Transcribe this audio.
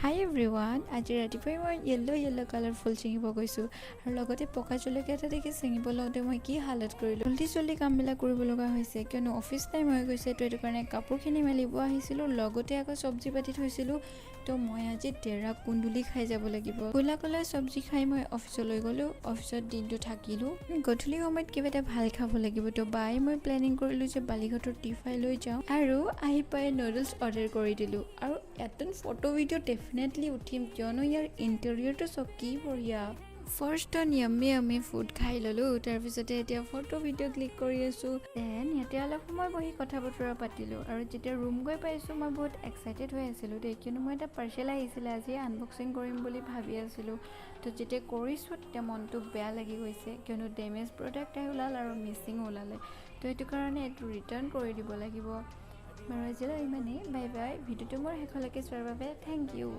হাই everyone, আজি ৰাতিপুৱাই মই য়েল্ল' কালাৰফুল ছিঙিব গৈছোঁ আৰু লগতে পকা জলকীয়া এটা দেখি ছিঙিব লওঁতে মই কি হালত কৰিলোঁ। জল্দি কামবিলাক কৰিব লগা হৈছে কিয়নো অফিচ টাইম হৈ গৈছে। তো এইটো কাৰণে কাপোৰখিনি মেলিব আহিছিলোঁ, লগতে আকৌ চব্জি পাতি থৈছিলোঁ। তো মই আজি ডেৰা কুন্দুলি খাই যাব লাগিব। ক'লা চব্জি খাই মই অফিচলৈ গ'লোঁ, অফিচত দিনটো থাকিলোঁ। গধূলি সময়ত কিবা এটা ভাল খাব লাগিব। তো বাই মই প্লেনিং কৰিলোঁ যে বালিঘাটৰ টিফাই লৈ যাওঁ আৰু আহি পাই নুডলছ অৰ্ডাৰ কৰি দিলোঁ। আৰু এটা ফটো ভিডিঅ' ডেফিনেটলি উঠিম কিয়নো ইয়াৰ ইণ্টেৰিয়ৰটো চব কি বঢ়িয়া। ফাৰ্ষ্ট য়াম্মি ফুড খাই ল'লোঁ, তাৰপিছতে এতিয়া ফটো ভিডিঅ' ক্লিক কৰি আছোঁ। দেন ইয়াতে অলপ সময় বহি কথা বতৰা পাতিলোঁ আৰু যেতিয়া ৰুম গৈ পাইছোঁ মই বহুত এক্সাইটেড হৈ আছিলোঁ দেই, কিয়নো মই এটা পাৰ্চেল আহিছিলে আজি আনবক্সিং কৰিম বুলি ভাবি আছিলোঁ। তো যেতিয়া কৰিছোঁ তেতিয়া মনটো বেয়া লাগি গৈছে কিয়নো ডেমেজ প্ৰডাক্ট ওলাল আৰু মিচিঙো ওলালে। তো সেইটো কাৰণে এইটো ৰিটাৰ্ণ কৰি দিব লাগিব। বাৰু আজিলৈ ইমানেই, বাই বাই। ভিডিঅ'টো মোৰ শেষলৈকে চোৱাৰ বাবে থেংক ইউ।